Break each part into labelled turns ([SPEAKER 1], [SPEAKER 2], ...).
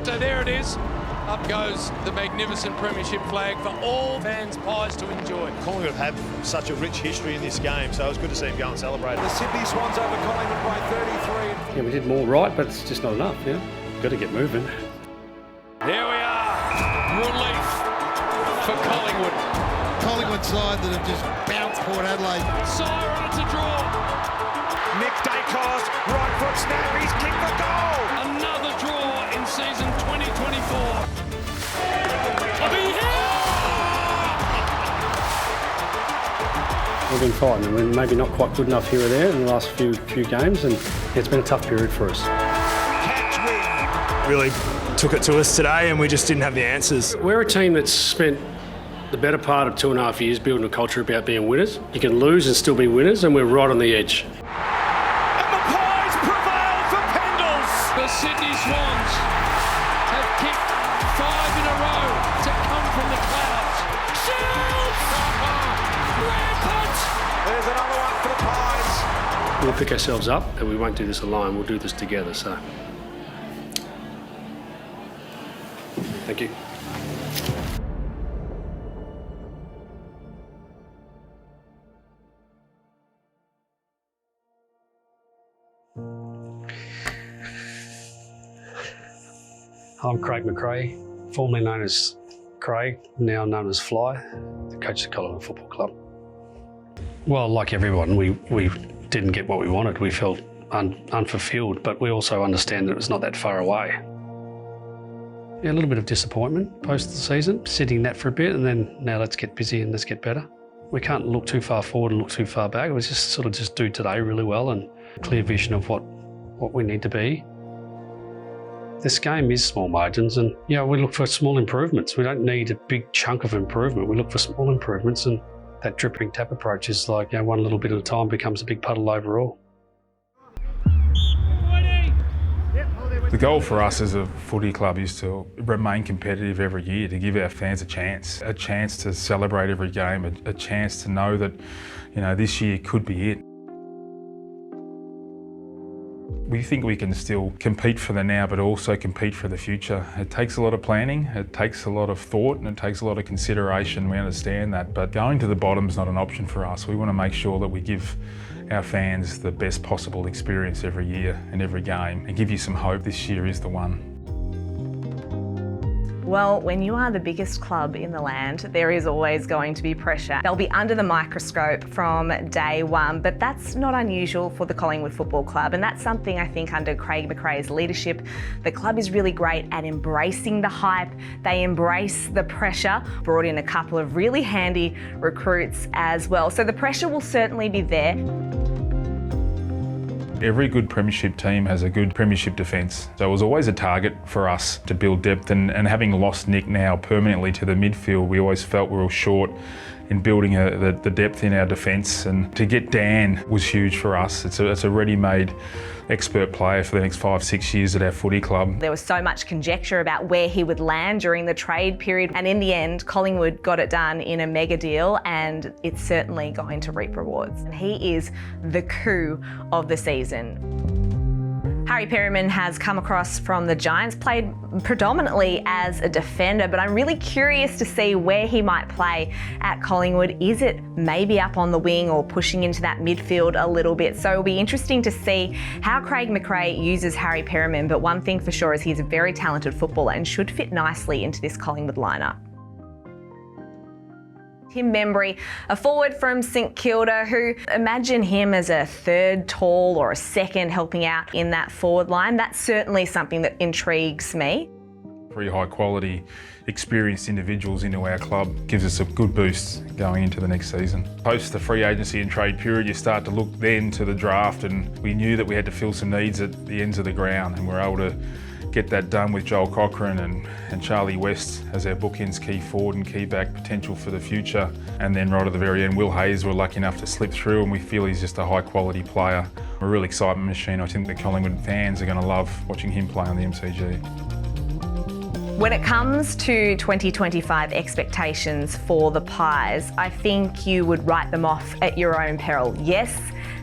[SPEAKER 1] So there it is. Up goes the magnificent premiership flag for all fans' pies to enjoy.
[SPEAKER 2] Collingwood have such a rich history in this game, so it was good to see him go and celebrate.
[SPEAKER 3] The Sydney Swans over Collingwood by 33.
[SPEAKER 4] Yeah, we did more right, but it's just not enough, yeah. Got to get moving.
[SPEAKER 1] There we are. Relief for Collingwood.
[SPEAKER 5] Collingwood side that have just bounced Port Adelaide.
[SPEAKER 1] Siren, it's a draw.
[SPEAKER 3] Nick Daicos, right foot snap, he's kicked the goal.
[SPEAKER 1] Another draw in season 2024.
[SPEAKER 4] We've been fighting, and we're maybe not quite good enough here or there in the last few games, and it's been a tough period for us.
[SPEAKER 3] Catch win.
[SPEAKER 6] Really took it to us today, and we just didn't have the answers.
[SPEAKER 4] We're a team that's spent the better part of 2.5 years building a culture about being winners. You can lose and still be winners, and we're right on the edge.
[SPEAKER 3] And the Pies prevail for Pendles.
[SPEAKER 1] The Sydney Swans have kicked 5 in a row to come from the clouds. Shields! Rampant!
[SPEAKER 3] There's another one for the Pies.
[SPEAKER 4] We'll pick ourselves up, and we won't do this alone. We'll do this together, so. Thank you. I'm Craig McRae, formerly known as Craig, now known as Fly, the coach of Collingwood Football Club. Well, like everyone, we didn't get what we wanted. We felt unfulfilled, but we also understand that it was not that far away. Yeah, a little bit of disappointment post the season, sitting that for a bit, and then now let's get busy and let's get better. We can't look too far forward and look too far back. We just sort of just do today really well and clear vision of what we need to be. This game is small margins, and we look for small improvements. We don't need a big chunk of improvement. We look for small improvements, and that dripping tap approach is like one little bit at a time becomes a big puddle overall.
[SPEAKER 7] The goal for us as a footy club is to remain competitive every year, to give our fans a chance to celebrate every game, a chance to know that this year could be it. We think we can still compete for the now, but also compete for the future. It takes a lot of planning, it takes a lot of thought, and it takes a lot of consideration. We understand that, but going to the bottom is not an option for us. We want to make sure that we give our fans the best possible experience every year and every game, and give you some hope this year is the one.
[SPEAKER 8] Well, when you are the biggest club in the land, there is always going to be pressure. They'll be under the microscope from day one, but that's not unusual for the Collingwood Football Club, and that's something I think under Craig McRae's leadership, the club is really great at embracing the hype. They embrace the pressure, brought in a couple of really handy recruits as well. So the pressure will certainly be there.
[SPEAKER 7] Every good premiership team has a good premiership defence. So it was always a target for us to build depth, and having lost Nick now permanently to the midfield, we always felt we were short in building the depth in our defence, and to get Dan was huge for us. It's a ready-made expert player for the next 5-6 years at our footy club.
[SPEAKER 8] There was so much conjecture about where he would land during the trade period, and in the end Collingwood got it done in a mega deal, and it's certainly going to reap rewards. And he is the coup of the season. Harry Perryman has come across from the Giants, played predominantly as a defender, but I'm really curious to see where he might play at Collingwood. Is it maybe up on the wing or pushing into that midfield a little bit? So it'll be interesting to see how Craig McRae uses Harry Perryman, but one thing for sure is he's a very talented footballer and should fit nicely into this Collingwood lineup. Tim Membry, a forward from St Kilda, who imagine him as a third tall or a second helping out in that forward line. That's certainly something that intrigues me.
[SPEAKER 7] Very high quality, experienced individuals into our club gives us a good boost going into the next season. Post the free agency and trade period, you start to look then to the draft, and we knew that we had to fill some needs at the ends of the ground, and we're able to get that done with Joel Cochran and Charlie West as our bookends, key forward and key back potential for the future. And then right at the very end, Will Hayes, we're lucky enough to slip through, and we feel he's just a high quality player. We're a real excitement machine. I think the Collingwood fans are going to love watching him play on the MCG.
[SPEAKER 8] When it comes to 2025 expectations for the Pies, I think you would write them off at your own peril. Yes,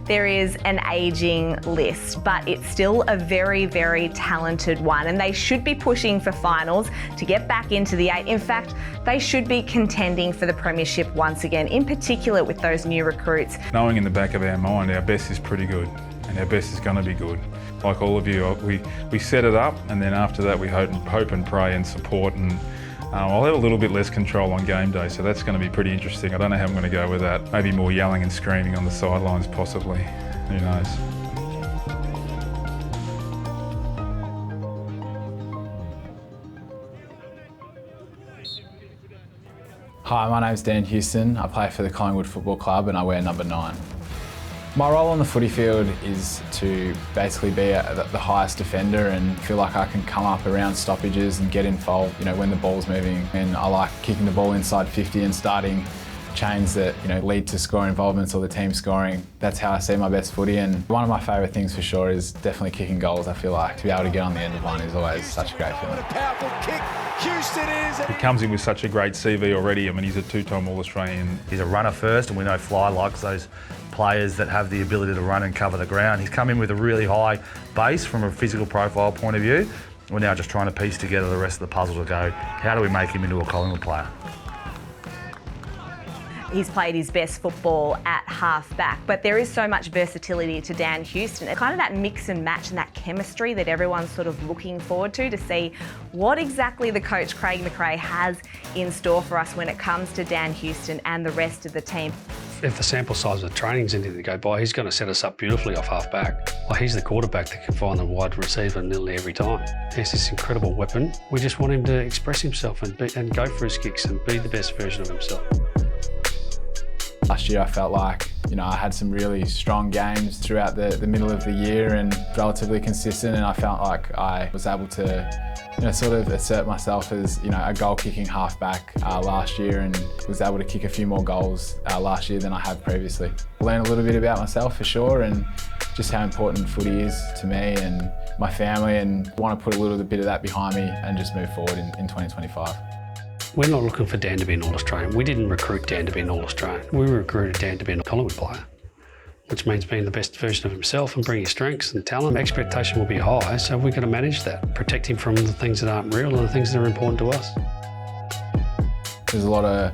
[SPEAKER 8] there is an ageing list, but it's still a very, very talented one, and they should be pushing for finals to get back into the 8. In fact, they should be contending for the premiership once again, in particular with those new recruits.
[SPEAKER 7] Knowing in the back of our mind our best is pretty good and our best is going to be good. Like all of you, we set it up, and then after that we hope and pray and support, and I'll have a little bit less control on game day, so that's going to be pretty interesting. I don't know how I'm going to go with that. Maybe more yelling and screaming on the sidelines possibly. Who knows?
[SPEAKER 9] Hi, my name's Dan Houston. I play for the Collingwood Football Club and I wear number 9. My role on the footy field is to basically be the highest defender and feel like I can come up around stoppages and get involved, when the ball's moving. And I like kicking the ball inside 50 and starting chains that, lead to scoring involvements or the team scoring. That's how I see my best footy, and one of my favourite things for sure is definitely kicking goals. I feel like to be able to get on the end of one is always such a great feeling.
[SPEAKER 3] What a powerful kick. Houston is.
[SPEAKER 7] He comes in with such a great CV already. I mean, he's a 2-time All-Australian.
[SPEAKER 10] He's a runner first, and we know Fly likes those players that have the ability to run and cover the ground. He's come in with a really high base from a physical profile point of view. We're now just trying to piece together the rest of the puzzle to go, how do we make him into a Collingwood player?
[SPEAKER 8] He's played his best football at half-back, but there is so much versatility to Dan Houston. It's kind of that mix and match and that chemistry that everyone's sort of looking forward to see what exactly the coach Craig McRae has in store for us when it comes to Dan Houston and the rest of the team.
[SPEAKER 4] If the sample size of training's anything to go by, he's going to set us up beautifully off half-back. Well, he's the quarterback that can find the wide receiver nearly every time. He's this incredible weapon. We just want him to express himself and go for his kicks and be the best version of himself.
[SPEAKER 9] Last year I felt like, I had some really strong games throughout the middle of the year and relatively consistent, and I felt like I was able to sort of assert myself as a goal-kicking halfback last year, and was able to kick a few more goals last year than I have previously. Learned a little bit about myself for sure, and just how important footy is to me and my family, and want to put a little bit of that behind me and just move forward in 2025.
[SPEAKER 4] We're not looking for Dan to be an All-Australian. We didn't recruit Dan to be an All-Australian. We recruited Dan to be a Collingwood player, which means being the best version of himself and bringing strengths and talent. Expectation will be high, so we've got to manage that. Protect him from the things that aren't real and the things that are important to us.
[SPEAKER 9] There's a lot of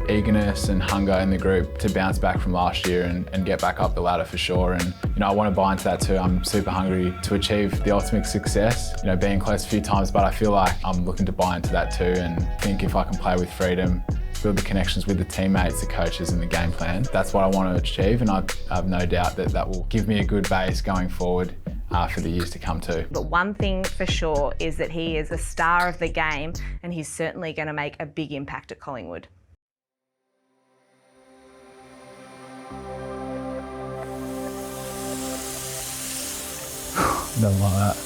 [SPEAKER 9] eagerness and hunger in the group to bounce back from last year and get back up the ladder for sure. And I want to buy into that too. I'm super hungry to achieve the ultimate success. Being close a few times, but I feel like I'm looking to buy into that too, and think if I can play with freedom, build the connections with the teammates, the coaches and the game plan, that's what I want to achieve, and I have no doubt that will give me a good base going forward for the years to come too.
[SPEAKER 8] But one thing for sure is that he is a star of the game, and he's certainly going to make a big impact at Collingwood.
[SPEAKER 9] Doesn't like that.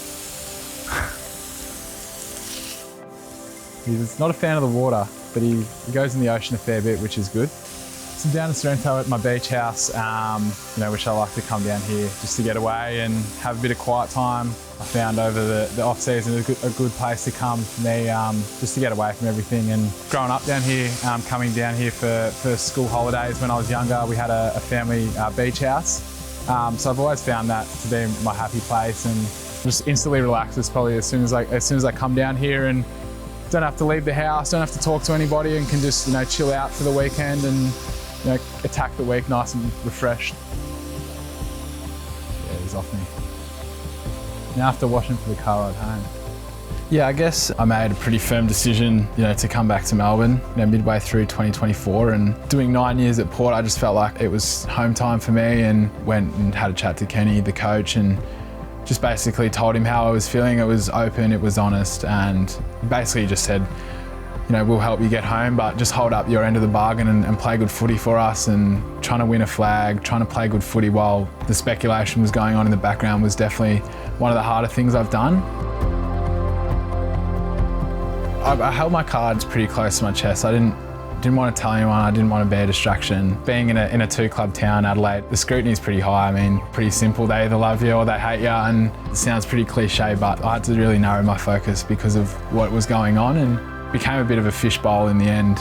[SPEAKER 9] He's not a fan of the water, but he goes in the ocean a fair bit, which is good. So down in Sorrento at my beach house, which I like to come down here just to get away and have a bit of quiet time. I found over the off season a good place to come for me, just to get away from everything. And growing up down here, coming down here for school holidays when I was younger, we had a family beach house. So I've always found that to be my happy place, and just instantly relaxes probably as soon as I come down here and don't have to leave the house, don't have to talk to anybody, and can just chill out for the weekend and attack the week nice and refreshed. Yeah, he's off me. Now I have to wash him for the car ride home. Yeah, I guess I made a pretty firm decision, to come back to Melbourne, midway through 2024, and doing 9 years at Port, I just felt like it was home time for me, and went and had a chat to Kenny, the coach, and just basically told him how I was feeling. It was open, it was honest, and basically just said, we'll help you get home, but just hold up your end of the bargain and play good footy for us. And trying to win a flag, trying to play good footy while the speculation was going on in the background was definitely one of the harder things I've done. I held my cards pretty close to my chest. I didn't want to tell anyone, I didn't want to be a distraction. Being in a two-club town, Adelaide, the scrutiny is pretty high. I mean, pretty simple. They either love you or they hate you, and it sounds pretty cliche, but I had to really narrow my focus because of what was going on, and became a bit of a fishbowl in the end.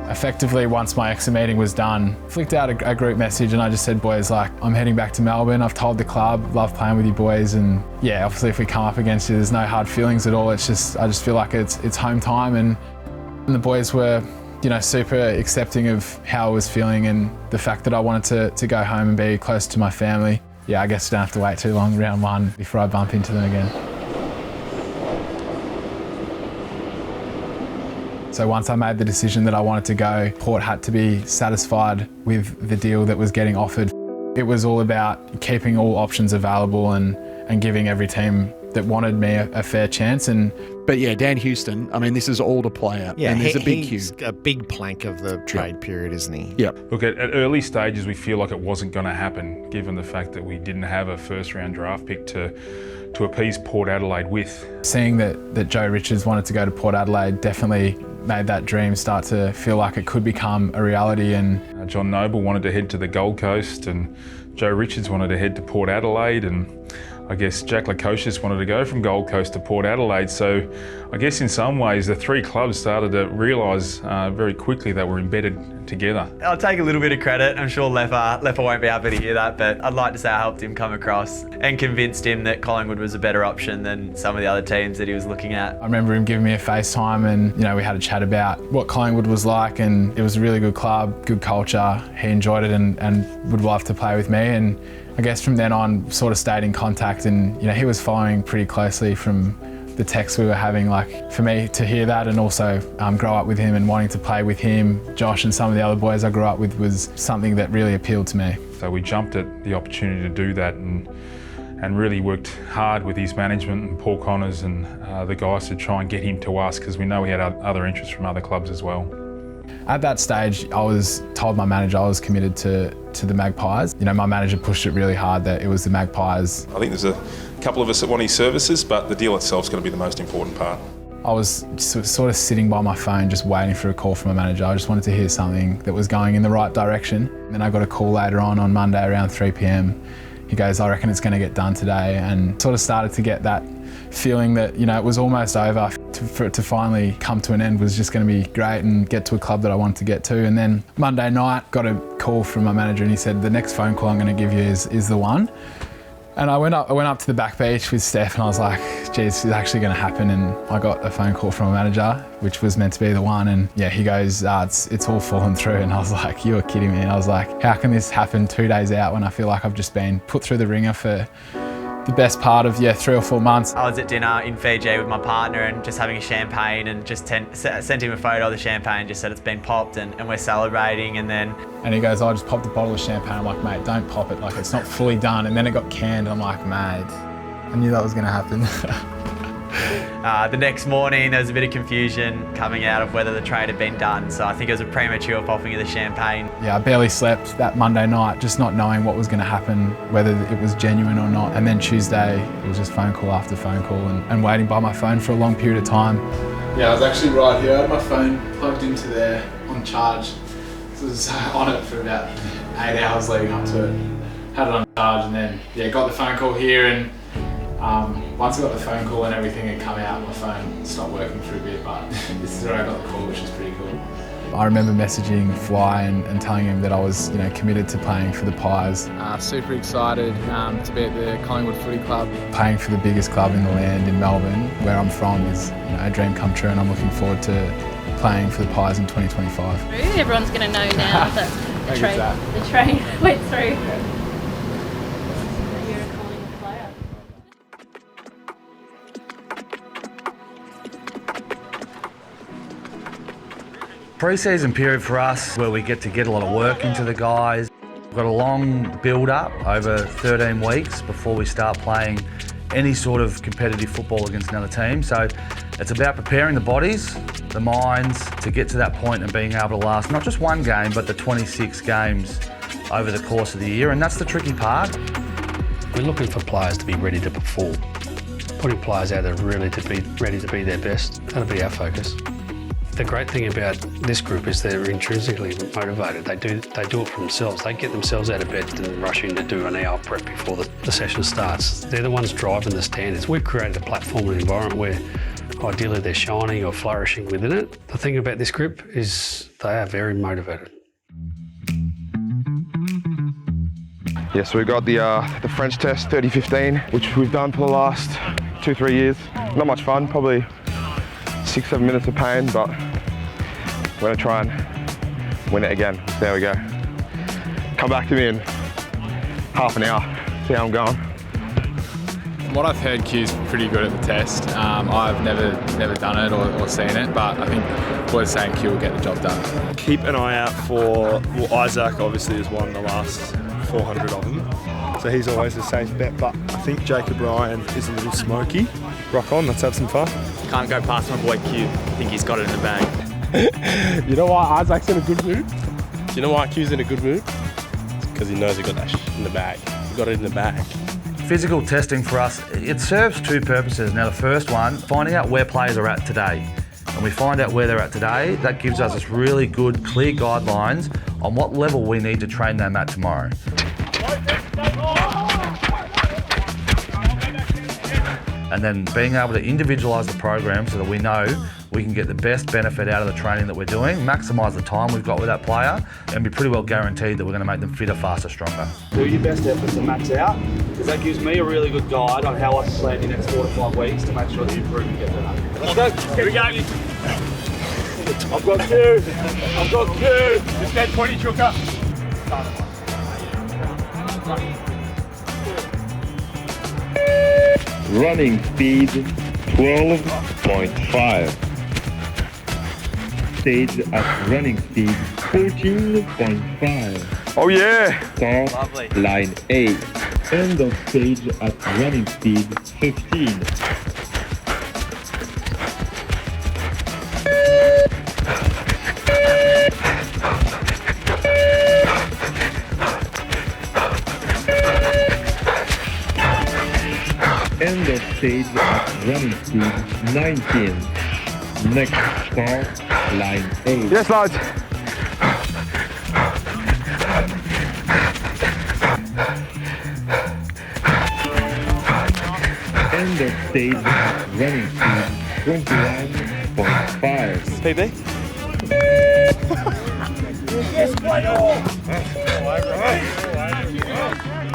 [SPEAKER 9] A effectively, once my exit meeting was done, flicked out a group message and I just said, boys, like, I'm heading back to Melbourne. I've told the club, love playing with you boys. And yeah, obviously if we come up against you, there's no hard feelings at all. It's just, I just feel like it's home time. And the boys were, you know, super accepting of how I was feeling and the fact that I wanted to go home and be close to my family. Yeah, I guess I don't have to wait too long, round one, before I bump into them again. So once I made the decision that I wanted to go, Port had to be satisfied with the deal that was getting offered. It was all about keeping all options available and giving every team that wanted me a fair chance.
[SPEAKER 11] But yeah, Dan Houston, I mean, this is all to play out.
[SPEAKER 12] Yeah,
[SPEAKER 11] and there's
[SPEAKER 12] he's a big plank of the trade period, isn't he?
[SPEAKER 11] Yeah.
[SPEAKER 7] Look, at early stages, we feel like it wasn't going to happen, given the fact that we didn't have a first-round draft pick to appease Port Adelaide with.
[SPEAKER 9] Seeing that Joe Richards wanted to go to Port Adelaide definitely made that dream start to feel like it could become a reality. And
[SPEAKER 7] John Noble wanted to head to the Gold Coast, and Joe Richards wanted to head to Port Adelaide, and I guess Jack Lukosius wanted to go from Gold Coast to Port Adelaide. So I guess in some ways the three clubs started to realise very quickly that we're embedded together.
[SPEAKER 13] I'll take a little bit of credit. I'm sure Leffer won't be happy to hear that, but I'd like to say I helped him come across and convinced him that Collingwood was a better option than some of the other teams that he was looking at.
[SPEAKER 9] I remember him giving me a FaceTime and, you know, we had a chat about what Collingwood was like, and it was a really good club, good culture. He enjoyed it and would love to play with me. And I guess from then on, sort of stayed in contact, and, you know, he was following pretty closely from the texts we were having. Like, for me to hear that and also grow up with him and wanting to play with him, Josh and some of the other boys I grew up with, was something that really appealed to me.
[SPEAKER 7] So we jumped at the opportunity to do that and really worked hard with his management and Paul Connors and the guys to try and get him to us, because we know we had other interests from other clubs as well.
[SPEAKER 9] At that stage, I was told my manager I was committed to the Magpies. You know, my manager pushed it really hard that it was the Magpies.
[SPEAKER 14] I think there's a couple of us that want his services, but the deal itself is going to be the most important part.
[SPEAKER 9] I was sort of sitting by my phone just waiting for a call from my manager. I just wanted to hear something that was going in the right direction. And then I got a call later on Monday around 3 p.m. He goes, I reckon it's going to get done today, and sort of started to get that feeling that, you know, it was almost over. For it to finally come to an end was just going to be great and get to a club that I wanted to get to. And then Monday night, got a call from my manager and he said, the next phone call I'm going to give you is the one. And I went up to the back beach with Steph and I was like, geez, it's actually going to happen. And I got a phone call from a manager, which was meant to be the one. And yeah, he goes, it's all fallen through. And I was like, you are kidding me. And I was like, how can this happen 2 days out when I feel like I've just been put through the ringer for the best part of 3 or 4 months.
[SPEAKER 13] I was at dinner in Fiji with my partner and just having a champagne, and just sent him a photo of the champagne, just said it's been popped and we're celebrating. And
[SPEAKER 9] he goes, I just popped a bottle of champagne. I'm like, mate, don't pop it, like it's not fully done. And then it got canned. I'm like, mate, I knew that was going to happen.
[SPEAKER 13] The next morning there was a bit of confusion coming out of whether the trade had been done, so I think it was a premature popping of the champagne.
[SPEAKER 9] Yeah, I barely slept that Monday night, just not knowing what was going to happen, whether it was genuine or not. And then Tuesday, it was just phone call after phone call and waiting by my phone for a long period of time. Yeah, I was actually right here. I had my phone plugged into there on charge. So I was on it for about 8 hours leading up to it. Had it on charge and then, got the phone call here, and once I got the phone call and everything had come out, my phone stopped working for a bit, but this is where I got the call, which is pretty cool. I remember messaging Fly and telling him that I was, committed to playing for the Pies. Super excited to be at the Collingwood Footy Club. Playing for the biggest club in the land in Melbourne, where I'm from, is a dream come true, and I'm looking forward to playing for the Pies in 2025.
[SPEAKER 15] Everyone's going to know now that the train went through.
[SPEAKER 10] Pre-season period for us, where we get a lot of work into the guys. We've got a long build-up over 13 weeks before we start playing any sort of competitive football against another team. So it's about preparing the bodies, the minds, to get to that point and being able to last not just one game, but the 26 games over the course of the year, and that's the tricky part.
[SPEAKER 4] We're looking for players to be ready to perform. Putting players out there really to be ready to be their best, that'll be our focus. The great thing about this group is they're intrinsically motivated. They do it for themselves. They get themselves out of bed and rush in to do an hour prep before the session starts. They're the ones driving the standards. We've created a platform and environment where Ideally, they're shining or flourishing within it. The thing about this group is they are very motivated.
[SPEAKER 16] Yeah, so we got the French test 30-15, which we've done for the last 2-3 years. Not much fun, probably 6-7 minutes of pain, but we're gonna try and win it again. There we go. Come back to me in half an hour, see how I'm going.
[SPEAKER 9] From what I've heard, Q's pretty good at the test. I've never done it or seen it, but I think boys saying Q will get the job done.
[SPEAKER 6] Keep an eye out for, well, Isaac obviously has won the last 400 of them, so he's always a safe bet, but I think Jacob Ryan is a little smoky. Rock on, let's have some fun.
[SPEAKER 13] Can't go past my boy Q. I think he's got it in the bag.
[SPEAKER 17] You know why Isaac's in a good mood? Do you know why Q's in a good mood? It's because he knows he got that in the bag. He got it in the bag.
[SPEAKER 10] Physical testing for us, it serves two purposes. Now the first one, finding out where players are at today. And we find out where they're at today, that gives us this really good, clear guidelines on what level we need to train them at tomorrow. And then being able to individualise the program so that we know we can get the best benefit out of the training that we're doing, maximise the time we've got with that player, and be pretty well guaranteed that we're going to make them fitter, faster, stronger.
[SPEAKER 18] Do your best efforts to max out, because that gives me a really good guide on how I can plan the next 4 to 5 weeks to make sure that you improve and get better. Let's go. Here we go. I've got Q. I've got Q. Just get 20 chuka.
[SPEAKER 19] Running speed 12.5. Stage at running speed 14.5.
[SPEAKER 16] Oh yeah!
[SPEAKER 19] Start
[SPEAKER 13] Lovely.
[SPEAKER 19] line 8. End of stage at running speed 15. End of stage at running speed 19. Next start, line 8.
[SPEAKER 16] Yes, lads.
[SPEAKER 19] End of stage at running speed 21.5.
[SPEAKER 6] PB?
[SPEAKER 18] Yes, Quaynor!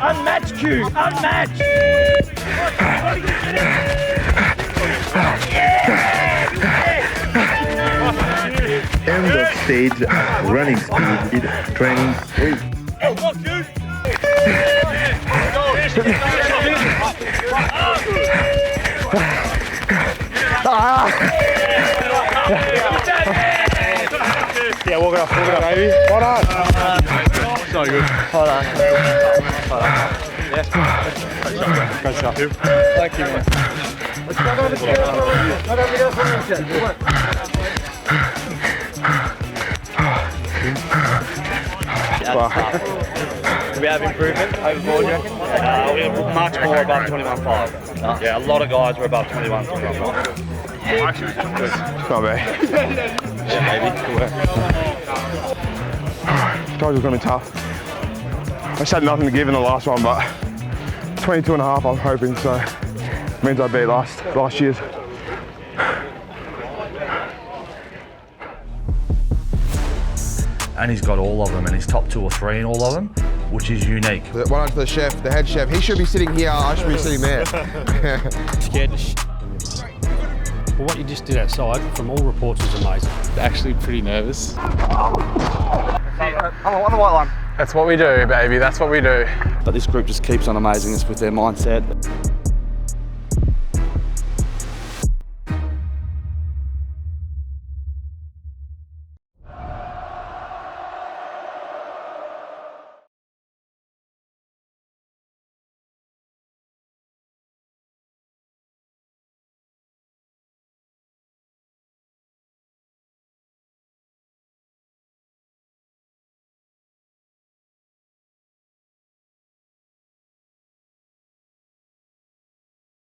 [SPEAKER 18] Unmatched, Q! Unmatched!
[SPEAKER 19] End of stage at running speed training 3.
[SPEAKER 16] Yeah, walk it off, baby. Well done.
[SPEAKER 6] So good.
[SPEAKER 16] Well done.
[SPEAKER 6] Well done. Yeah. Great stuff. Thank you, man.
[SPEAKER 18] Let's go over together.
[SPEAKER 13] Do we have improvement overboard, you reckon?
[SPEAKER 17] We're much more above 21.5. Yeah, a lot of guys were above 21, 21.5.
[SPEAKER 16] Come on, baby.
[SPEAKER 13] Yeah, maybe.
[SPEAKER 16] Guys, was going to be tough. I just had nothing to give in the last one, but 22.5 I'm hoping, so it means I beat last year's.
[SPEAKER 10] And he's got all of them, and he's top 2 or 3 in all of them, which is unique.
[SPEAKER 12] One on to the chef, the head chef. He should be sitting here, I should be sitting there.
[SPEAKER 17] Scared to
[SPEAKER 4] Well, what you just did outside, from all reports, was amazing.
[SPEAKER 9] Actually pretty nervous.
[SPEAKER 16] I'm on the white line.
[SPEAKER 9] That's what we do, baby, that's what we do.
[SPEAKER 17] But this group just keeps on amazing us with their mindset.